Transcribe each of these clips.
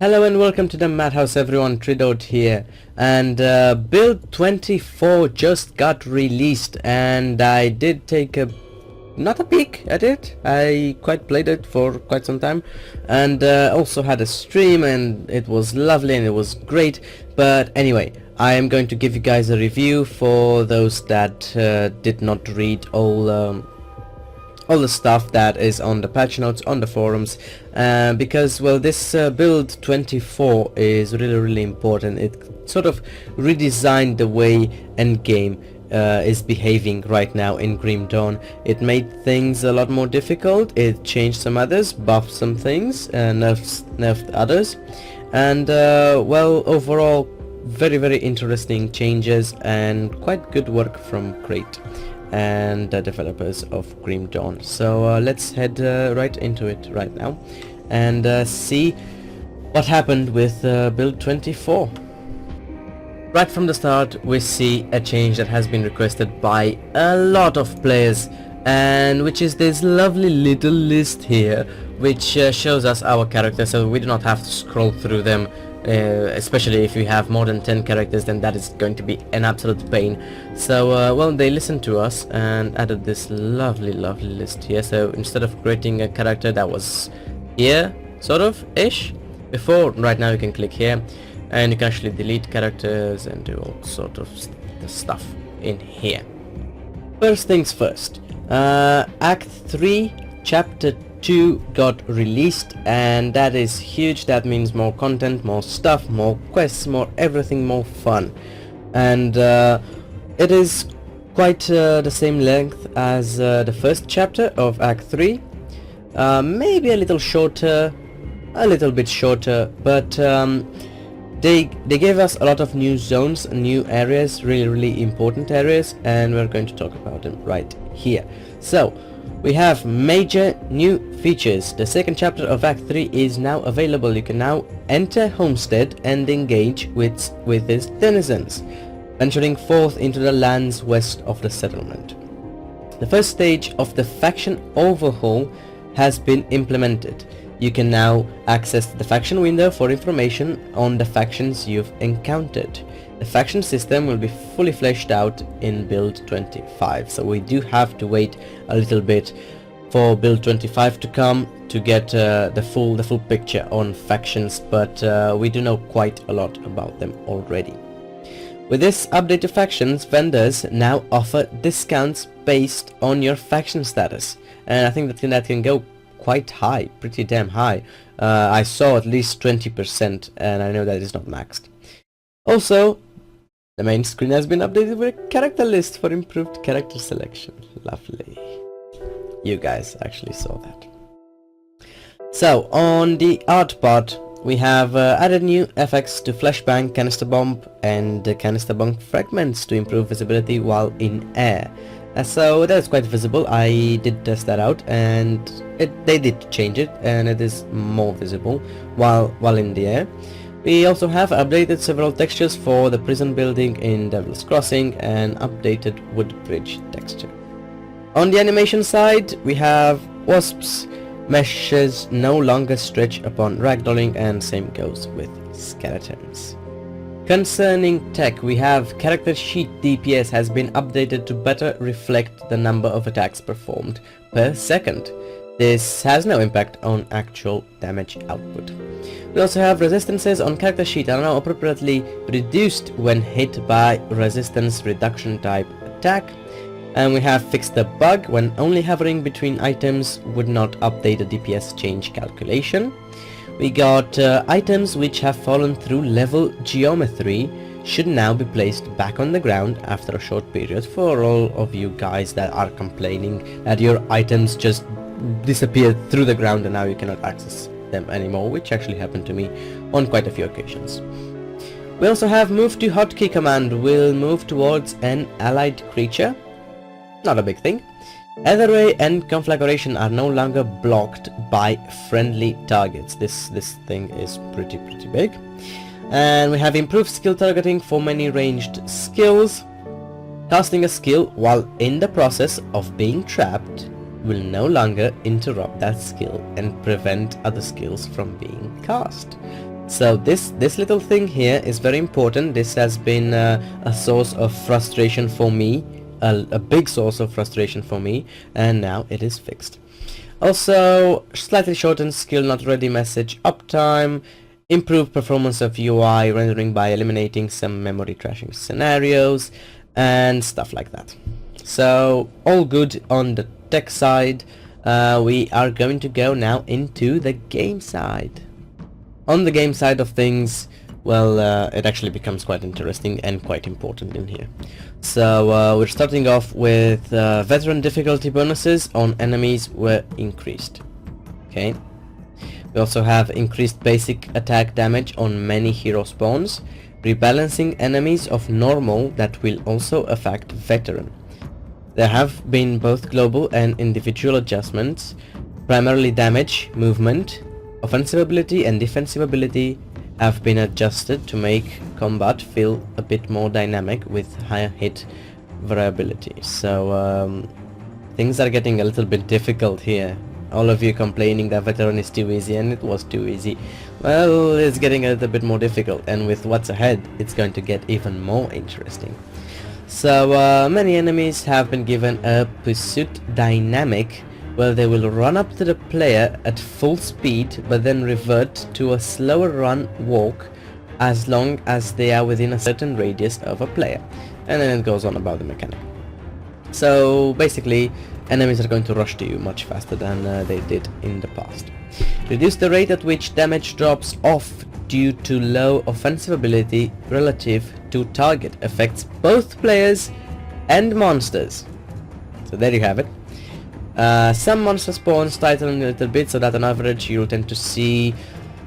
Hello and welcome to the Madhouse everyone, Tridot here, and build 24 just got released and I did take not a peek at it. I quite played it for quite some time and also had a stream, and it was lovely and it was great. But anyway, I am going to give you guys a review for those that did not read all the stuff that is on the patch notes on the forums, because well, this build 24 is really important. It sort of redesigned the way endgame is behaving right now in Grim Dawn. It made things a lot more difficult, it changed some others, buffed some things, nerfed others, and well, overall very interesting changes and quite good work from Crate and the developers of Grim Dawn. So let's head right into it right now and see what happened with build 24. Right from the start we see a change that has been requested by a lot of players, and which is this lovely little list here, which shows us our characters, so we do not have to scroll through them. Especially if you have more than 10 characters, then that is going to be an absolute pain. So well, they listened to us and added this lovely list here. So instead of creating a character that was here sort of ish before, right now you can click here and you can actually delete characters and do all sort of stuff in here. First things first, Act 3 Chapter 2 got released, and that is huge. That means more content, more stuff, more quests, more everything, more fun. And it is quite the same length as the first chapter of Act 3, maybe a little shorter, a little bit shorter, but they gave us a lot of new zones, new areas, really important areas, and we're going to talk about them right here. So we have major new features. The second chapter of Act 3 is now available. You can now enter Homestead and engage with its denizens, venturing forth into the lands west of the settlement. The first stage of the faction overhaul has been implemented. You can now access the faction window for information on the factions you've encountered. The faction system will be fully fleshed out in build 25, so we do have to wait a little bit for build 25 to come to get the full picture on factions, but we do know quite a lot about them already. With this update to factions, vendors now offer discounts based on your faction status, and I think that can go quite high, pretty damn high. I saw at least 20%, and I know that is not maxed. Also, the main screen has been updated with a character list for improved character selection. Lovely. You guys actually saw that. So, on the art part, we have added new effects to Flashbang, Canister Bomb, and Canister Bomb fragments to improve visibility while in air. So that is quite visible. I did test that out, and they did change it, and it is more visible while in the air. We also have updated several textures for the prison building in Devil's Crossing and updated wood bridge texture. On the animation side, we have wasps. Meshes no longer stretch upon ragdolling, and same goes with skeletons. Concerning tech, we have character sheet DPS has been updated to better reflect the number of attacks performed per second. This has no impact on actual damage output. We also have resistances on character sheet are now appropriately reduced when hit by resistance reduction type attack. And we have fixed the bug when only hovering between items would not update the DPS change calculation. We got items which have fallen through level geometry should now be placed back on the ground after a short period, for all of you guys that are complaining that your items just disappeared through the ground and now you cannot access them anymore, which actually happened to me on quite a few occasions. We also have move to hotkey command will move towards an allied creature. Not a big thing. Ether ray and conflagration are no longer blocked by friendly targets. This thing is pretty big. And we have improved skill targeting for many ranged skills. Casting a skill while in the process of being trapped will no longer interrupt that skill and prevent other skills from being cast. So this little thing here is very important. This has been a source of frustration for me, a big source of frustration for me, and now it is fixed. Also, slightly shortened skill not ready message uptime, improved performance of UI rendering by eliminating some memory trashing scenarios, and stuff like that. So all good on the tech side. We are going to go now into the game side. On the game side of things, well, it actually becomes quite interesting and quite important in here. So we're starting off with veteran difficulty bonuses on enemies were increased. Okay. We also have increased basic attack damage on many hero spawns, rebalancing enemies of normal that will also affect veteran. There have been both global and individual adjustments, primarily damage, movement, offensive ability and defensive ability have been adjusted to make combat feel a bit more dynamic with higher hit variability. So things are getting a little bit difficult here. All of you complaining that veteran is too easy, and it was too easy. Well, it's getting a little bit more difficult, and with what's ahead, it's going to get even more interesting. So many enemies have been given a pursuit dynamic where they will run up to the player at full speed but then revert to a slower run walk as long as they are within a certain radius of a player, and then it goes on about the mechanic. So basically enemies are going to rush to you much faster than they did in the past. Reduce the rate at which damage drops off due to low offensive ability relative to target affects both players and monsters. So there you have it. Some monster spawns tighten a little bit so that on average you'll tend to see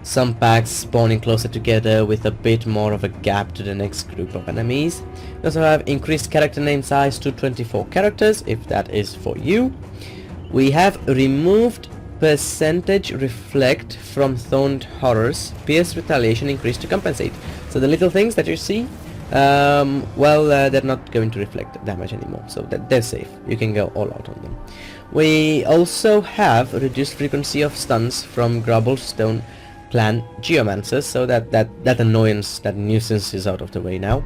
some packs spawning closer together with a bit more of a gap to the next group of enemies. We also have increased character name size to 24 characters if that is for you. We have removed percentage reflect from thorned horrors, pierce retaliation increased to compensate. So the little things that you see, they're not going to reflect damage anymore, so that they're safe. You can go all out on them. We also have reduced frequency of stuns from Grubblestone clan Geomancers, so that annoyance, that nuisance is out of the way now.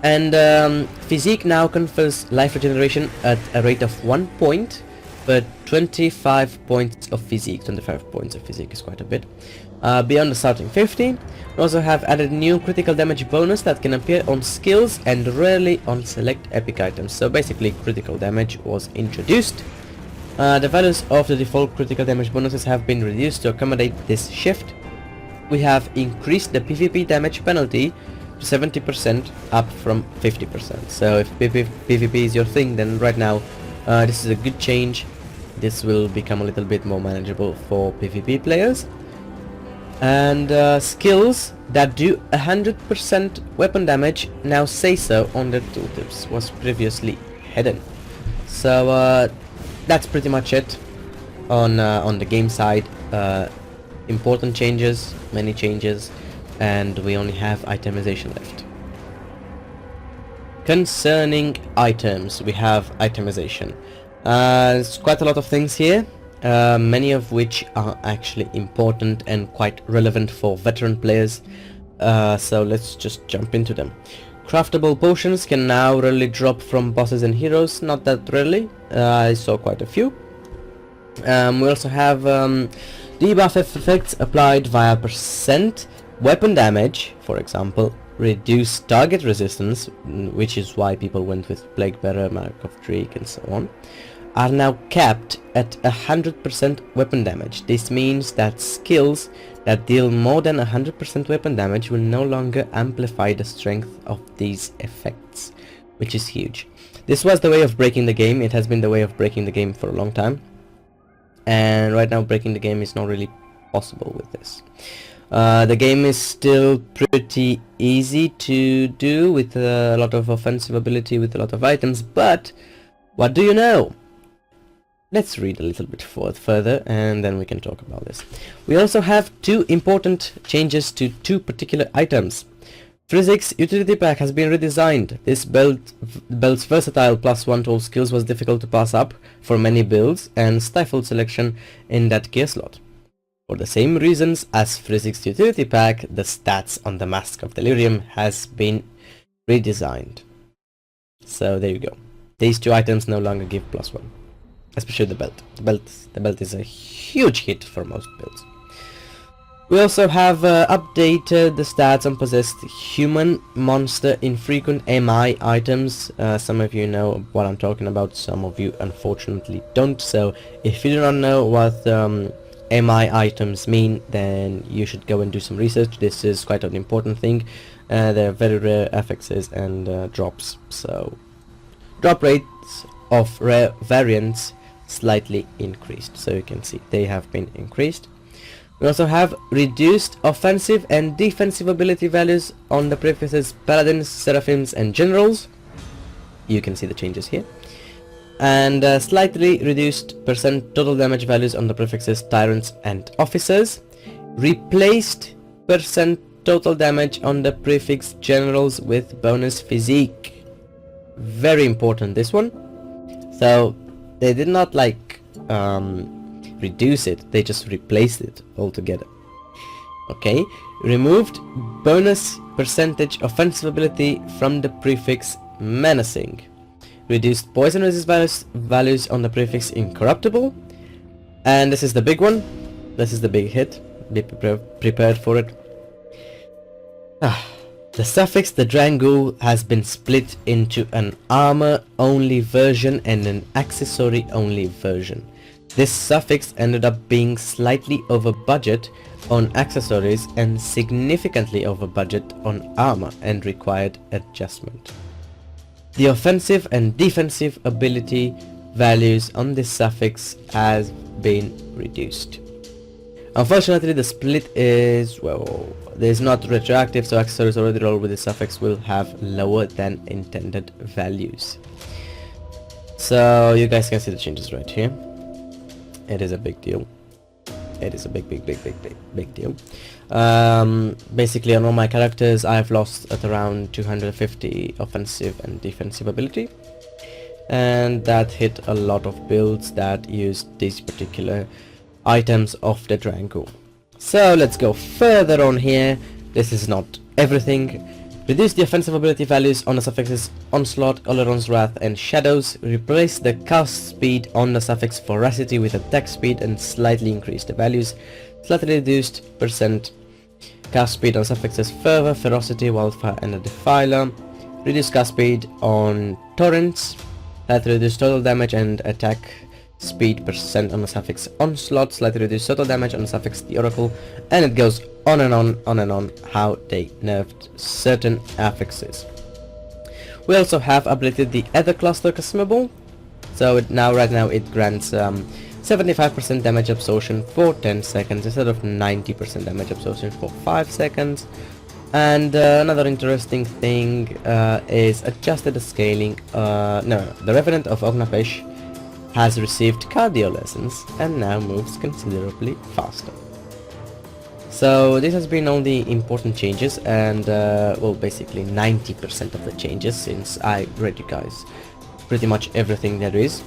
And Physique now confers life regeneration at a rate of 1 point, but 25 points of Physique. 25 points of Physique is quite a bit. Beyond the starting 50, we also have added new critical damage bonus that can appear on skills and rarely on select epic items. So basically critical damage was introduced. The values of the default critical damage bonuses have been reduced to accommodate this shift. We have increased the PvP damage penalty to 70% up from 50%. So if PvP is your thing, then right now this is a good change. This will become a little bit more manageable for PvP players. And skills that do 100% weapon damage now say so on their tooltips, was previously hidden. So that's pretty much it on the game side. Important changes, many changes, and we only have itemization left. Concerning items, we have itemization. There's quite a lot of things here. Many of which are actually important and quite relevant for veteran players, so let's just jump into them. Craftable potions can now rarely drop from bosses and heroes, not that rarely, I saw quite a few. We also have debuff effects applied via percent weapon damage, for example, reduce target resistance, which is why people went with Plague Bearer, Mark of Drake and so on, are now capped at 100% weapon damage. This means that skills that deal more than 100% weapon damage will no longer amplify the strength of these effects, which is huge. This was the way of breaking the game. It has been the way of breaking the game for a long time, and right now breaking the game is not really possible with this. The game is still pretty easy to do with a lot of offensive ability, with a lot of items, but what do you know? Let's read a little bit further and then we can talk about this. We also have two important changes to two particular items. Physics utility pack has been redesigned. This belt's versatile +1 to all skills was difficult to pass up for many builds and stifled selection in that gear slot. For the same reasons as 360 Utility Pack, the stats on the Mask of Delirium has been redesigned. So there you go. These two items no longer give +1. Especially the belt. The belt is a huge hit for most builds. We also have updated the stats on possessed human, monster, infrequent MI items. Some of you know what I'm talking about, some of you unfortunately don't. So if you do not know what MI items mean, then you should go and do some research. This is quite an important thing. They're very rare affixes and drops. So drop rates of rare variants slightly increased. So you can see they have been increased. We also have reduced offensive and defensive ability values on the prefixes Paladins, Seraphims and Generals. You can see the changes here. And slightly reduced % total damage values on the prefixes Tyrants and Officers. Replaced % total damage on the prefix Generals with bonus physique. Very important, this one. So they did not like reduce it, they just replaced it altogether. Okay, removed bonus % offensive ability from the prefix Menacing. Reduced poison resist values on the prefix Incorruptible. And this is the big one, this is the big hit, be prepared for it. The suffix the Drangul has been split into an armor only version and an accessory only version. This suffix ended up being slightly over budget on accessories and significantly over budget on armor and required adjustment. The offensive and defensive ability values on this suffix has been reduced. Unfortunately, the split is, well, there's not retroactive, so accessories already rolled with the suffix will have lower than intended values. So you guys can see the changes right here. It is a big deal. It is a big deal. Basically on all my characters I've lost at around 250 offensive and defensive ability. And that hit a lot of builds that used these particular items of the Drangul. So let's go further on here. This is not everything. Reduce the offensive ability values on the suffixes Onslaught, Oleron's Wrath and Shadows. Replace the cast speed on the suffix Voracity with attack speed and slightly increase the values. Slightly reduced % cast speed on suffixes Fervor, Ferocity, Wildfire and the Defiler. Reduce cast speed on Torrents. Slightly reduce total damage and attack speed % on the suffix Onslaught. Slightly reduce total damage on the suffix The Oracle. And it goes on and on how they nerfed certain affixes. We also have updated the Ether Cluster consumable. So right now it grants 75% damage absorption for 10 seconds instead of 90% damage absorption for 5 seconds. And another interesting thing is adjusted the scaling. The Revenant of Ognapesh has received cardio lessons and now moves considerably faster. So this has been all the important changes and well, basically 90% of the changes, since I read you guys pretty much everything there is.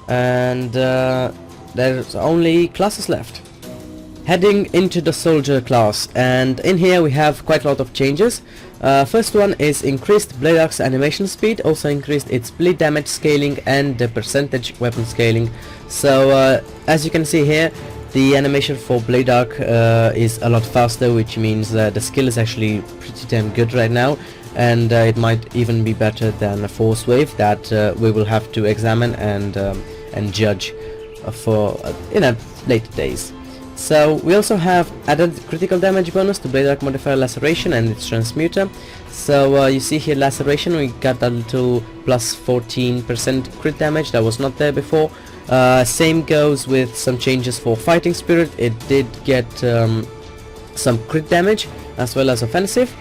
And there's only classes left. Heading into the soldier class, and in here we have quite a lot of changes. First one is increased Blade Arc's animation speed, also increased its bleed damage scaling and the percentage weapon scaling. So as you can see here, the animation for Blade Arc is a lot faster, which means the skill is actually pretty damn good right now, and it might even be better than a Force Wave that we will have to examine and judge for later days. So we also have added critical damage bonus to Blade Arc modifier Laceration and its Transmuter. So you see here Laceration, we got that little plus 14% crit damage that was not there before. Same goes with some changes for Fighting Spirit. It did get some crit damage as well as offensive.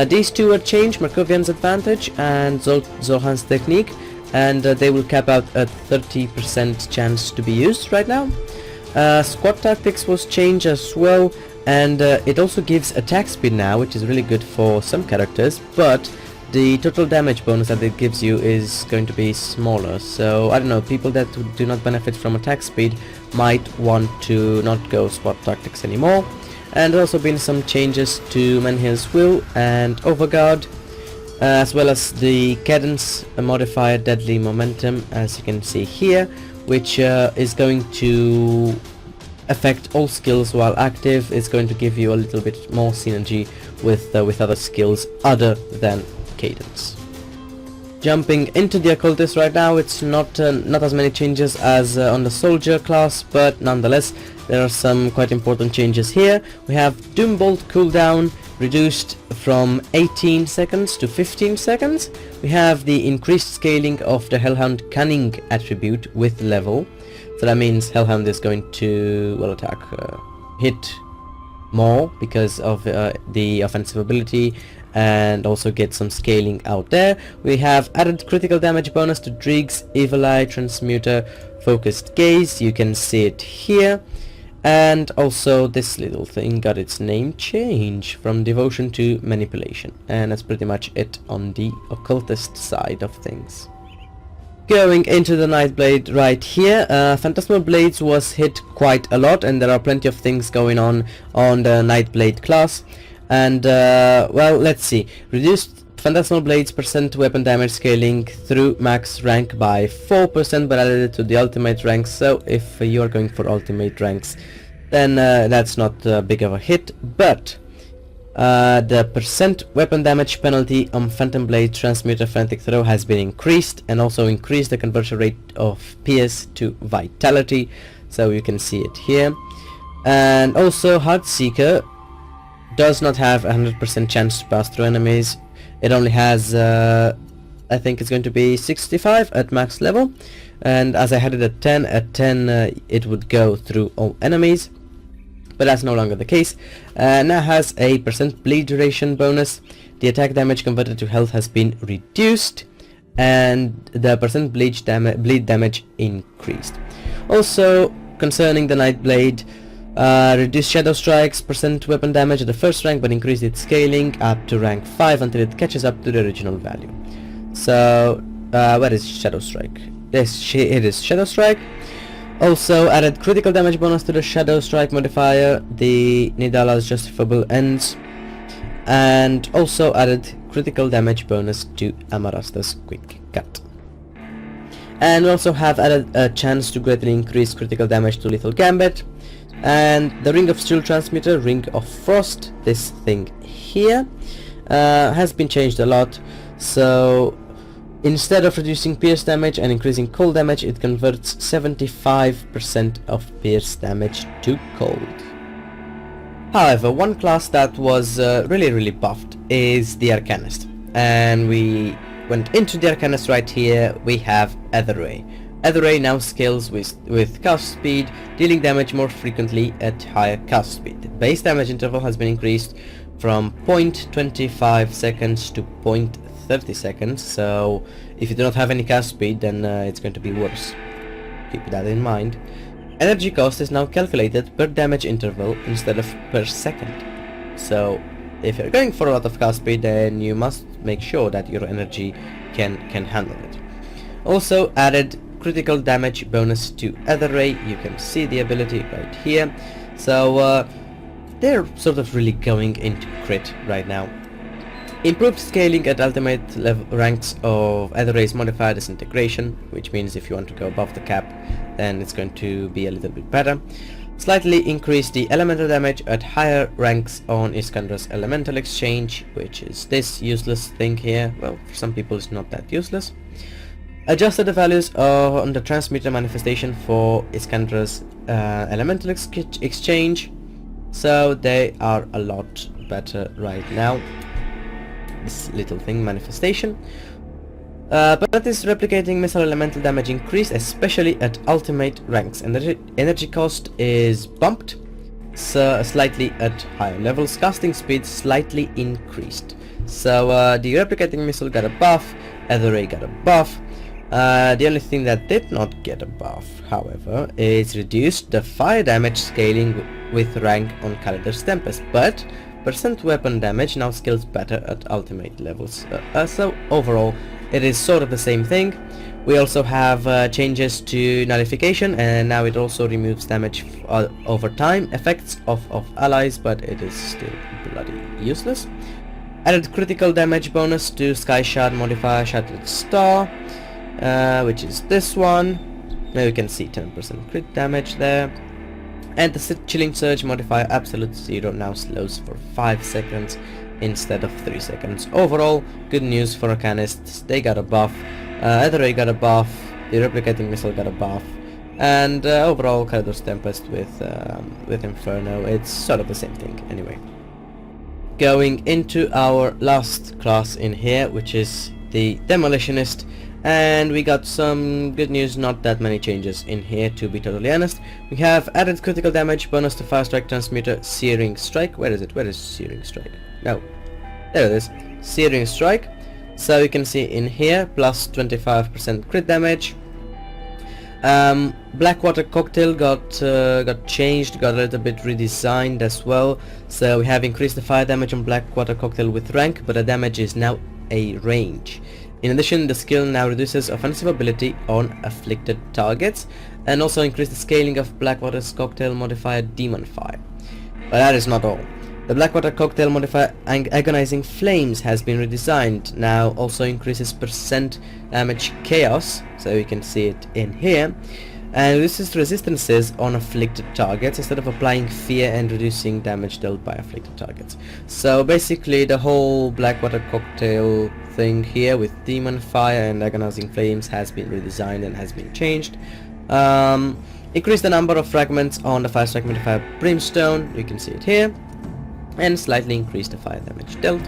These two were changed, Markovian's Advantage and Zohan's Technique, and they will cap out at 30% chance to be used right now. Squad Tactics was changed as well, and it also gives attack speed now, which is really good for some characters, but the total damage bonus that it gives you is going to be smaller. So I don't know, people that do not benefit from attack speed might want to not go spot tactics anymore. And there also been some changes to Menhir's Will and Overguard, as well as the cadence modifier Deadly Momentum, as you can see here, which is going to affect all skills while active. It's going to give you a little bit more synergy with other skills other than cadence. Jumping into the Occultist right now, it's not as many changes as on the Soldier class, but nonetheless there are some quite important changes here. We have Doombolt cooldown reduced from 18 seconds to 15 seconds. We have the increased scaling of the Hellhound Cunning attribute with level. So that means Hellhound is going to, well, attack, hit more because of the offensive ability, and also get some scaling out there. We have added critical damage bonus to Drieg's Evil Eye Transmuter Focused Gaze. You can see it here. And also this little thing got its name change from Devotion to Manipulation. And that's pretty much it on the Occultist side of things. Going into the Nightblade right here, Phantasmal Blades was hit quite a lot, and there are plenty of things going on the Nightblade class. And well, let's see. Reduced Phantasmal Blades % weapon damage scaling through max rank by 4%, but added it to the ultimate ranks. So if you are going for ultimate ranks, then that's not big of a hit. But the % weapon damage penalty on Phantom Blade Transmuter Frantic Throw has been increased, and also increased the conversion rate of Pierce to Vitality. So you can see it here. And also Heartseeker does not have a 100% chance to pass through enemies. It only has, I think it's going to be 65 at max level, and as I had it at 10, it would go through all enemies, but that's no longer the case. Now has a % bleed duration bonus. The attack damage converted to health has been reduced, and the % bleed damage increased. Also, concerning the Nightblade, reduce Shadow Strike's % weapon damage at the first rank, but increased its scaling up to rank 5 until it catches up to the original value. So, where is Shadow Strike? Yes, it is Shadow Strike. Also added critical damage bonus to the Shadow Strike modifier, the Nidala's Justifiable Ends, and also added critical damage bonus to Amarasta's Quick Cut. And we also have added a chance to greatly increase critical damage to Lethal Gambit. And the Ring of Steel Transmuter, Ring of Frost, this thing here, has been changed a lot. So instead of reducing pierce damage and increasing cold damage, it converts 75% of pierce damage to cold. However, one class that was really buffed is the Arcanist, and we went into the Arcanist right here. We have Etherray. Etherray now scales with cast speed, dealing damage more frequently at higher cast speed. The base damage interval has been increased from 0.25 seconds to 0.30 seconds, so if you do not have any cast speed, then it's going to be worse. Keep that in mind. Energy cost is now calculated per damage interval instead of per second. So if you're going for a lot of cast speed, then you must make sure that your energy can handle it. Also added critical damage bonus to Etherray. You can see the ability right here. So they're sort of really going into crit right now. Improved scaling at ultimate level ranks of Etherray's modifier Disintegration, which means if you want to go above the cap, then it's going to be a little bit better. Slightly increase the elemental damage at higher ranks on Iskandra's Elemental Exchange, which is this useless thing here. Well, for some people it's not that useless. Adjusted the values on the transmuter manifestation for Iskandra's Elemental Exchange, so they are a lot better right now. This little thing, manifestation. But this replicating missile elemental damage increased, especially at ultimate ranks, and the energy cost is bumped slightly at higher levels. Casting speed slightly increased. So the replicating missile got a buff, Etherray got a buff. The only thing that did not get a buff, however, is reduced the fire damage scaling with rank on Kalidar's Tempest, but percent weapon damage, now scales better at ultimate levels. So overall it is sort of the same thing. We also have changes to nullification, and now it also removes damage over time effects of allies, but it is still bloody useless. Added critical damage bonus to Sky Shard modifier Shattered Star, which is this one. Now you can see 10% crit damage there. And the Chilling Surge modifier Absolute Zero now slows for 5 seconds instead of 3 seconds. Overall, good news for Arcanists. They got a buff. Ether Ray got a buff. The Replicating Missile got a buff. And overall, Kaido's Tempest with Inferno, it's sort of the same thing anyway. Going into our last class in here, which is the Demolitionist. And we got some good news, not that many changes in here, to be totally honest. We have added critical damage bonus to Fire Strike Transmuter Searing Strike. Where is it? Where is Searing Strike? No, there it is. Searing Strike. So you can see in here, plus 25% crit damage. Blackwater Cocktail got changed, got a little bit redesigned as well. So we have increased the fire damage on Blackwater Cocktail with rank, but the damage is now a range. In addition, the skill now reduces offensive ability on afflicted targets, and also increase the scaling of Blackwater's Cocktail modifier Demon Fire. But that is not all. The Blackwater Cocktail modifier Agonizing Flames has been redesigned, now also increases percent damage chaos, so you can see it in here, and reduces resistances on afflicted targets instead of applying fear and reducing damage dealt by afflicted targets. So basically the whole Blackwater Cocktail thing here with Demon Fire and Agonizing Flames has been redesigned and has been changed. Increase the number of fragments on the Fire Strike modifier Brimstone, you can see it here, and slightly increase the fire damage dealt.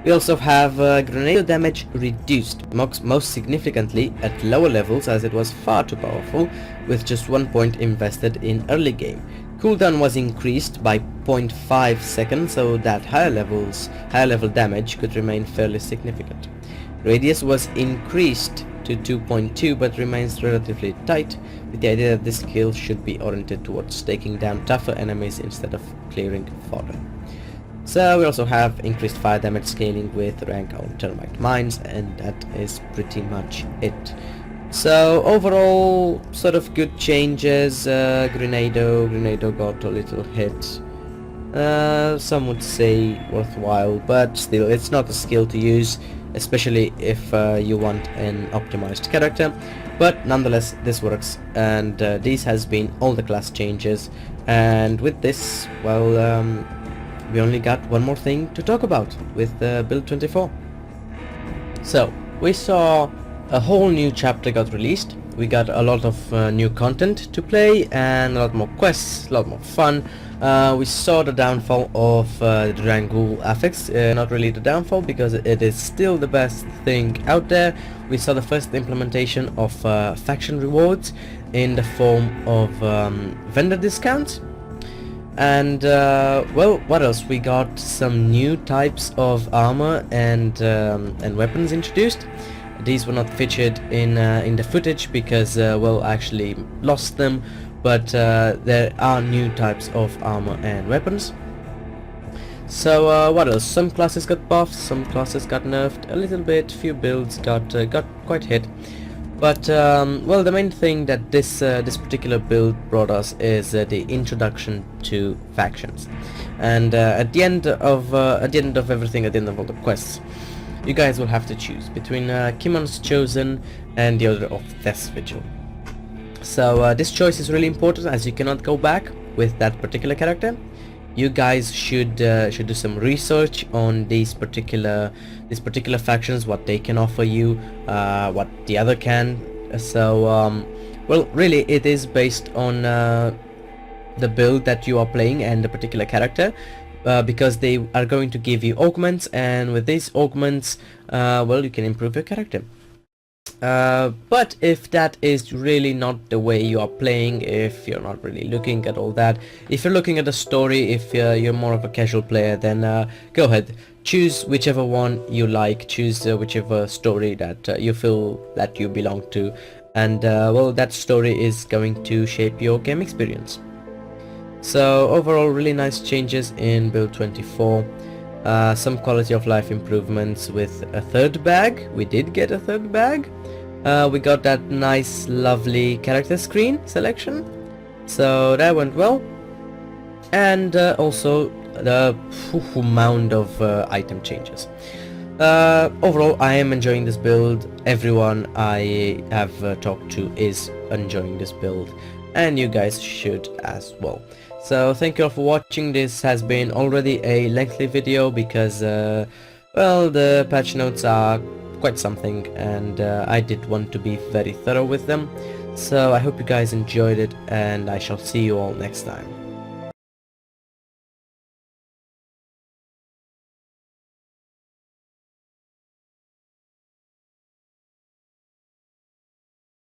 We also have grenade damage reduced, most significantly at lower levels, as it was far too powerful with just 1 point invested in early game. Cooldown was increased by 0.5 seconds, so that higher level damage could remain fairly significant. Radius was increased to 2.2 but remains relatively tight, with the idea that this skill should be oriented towards taking down tougher enemies instead of clearing fodder. So we also have increased fire damage scaling with rank on termite mines, and that is pretty much it. So overall, sort of good changes. Grenado got a little hit. Some would say worthwhile, but still it's not a skill to use, especially if you want an optimized character. But nonetheless, this works, and these has been all the class changes. And with this, well, we only got one more thing to talk about with build 24. So we saw a whole new chapter got released. We got a lot of new content to play and a lot more quests, a lot more fun. We saw the downfall of the Drangul affix, not really the downfall because it is still the best thing out there. We saw the first implementation of faction rewards in the form of vendor discounts. And well, what else? We got some new types of armor and weapons introduced. These were not featured in the footage because well, I actually lost them, but there are new types of armor and weapons. So what else? Some classes got buffed, some classes got nerfed a little bit, few builds got quite hit. But well, the main thing that this particular build brought us is the introduction to factions, and at the end of everything, at the end of all the quests, you guys will have to choose between Kimon's Chosen and the Order of Death's Vigil. So this choice is really important, as you cannot go back with that particular character. You guys should do some research on these particular factions, what they can offer you, what the other can. So well, really it is based on the build that you are playing and the particular character, because they are going to give you augments, and with these augments, well, you can improve your character. But if that is really not the way you are playing, if you're not really looking at all that, if you're looking at the story, if you're more of a casual player, then go ahead, choose whichever one you like, choose whichever story that you feel that you belong to, and well, that story is going to shape your game experience. So overall really nice changes in build 24. Some quality of life improvements with a third bag. We did get a third bag. We got that nice lovely character screen selection, so that went well. And also the amount of item changes. Overall I am enjoying this build. Everyone I have talked to is enjoying this build, and you guys should as well. So thank you all for watching. This has been already a lengthy video because well, the patch notes are quite something, and I did want to be very thorough with them. So I hope you guys enjoyed it, and I shall see you all next time.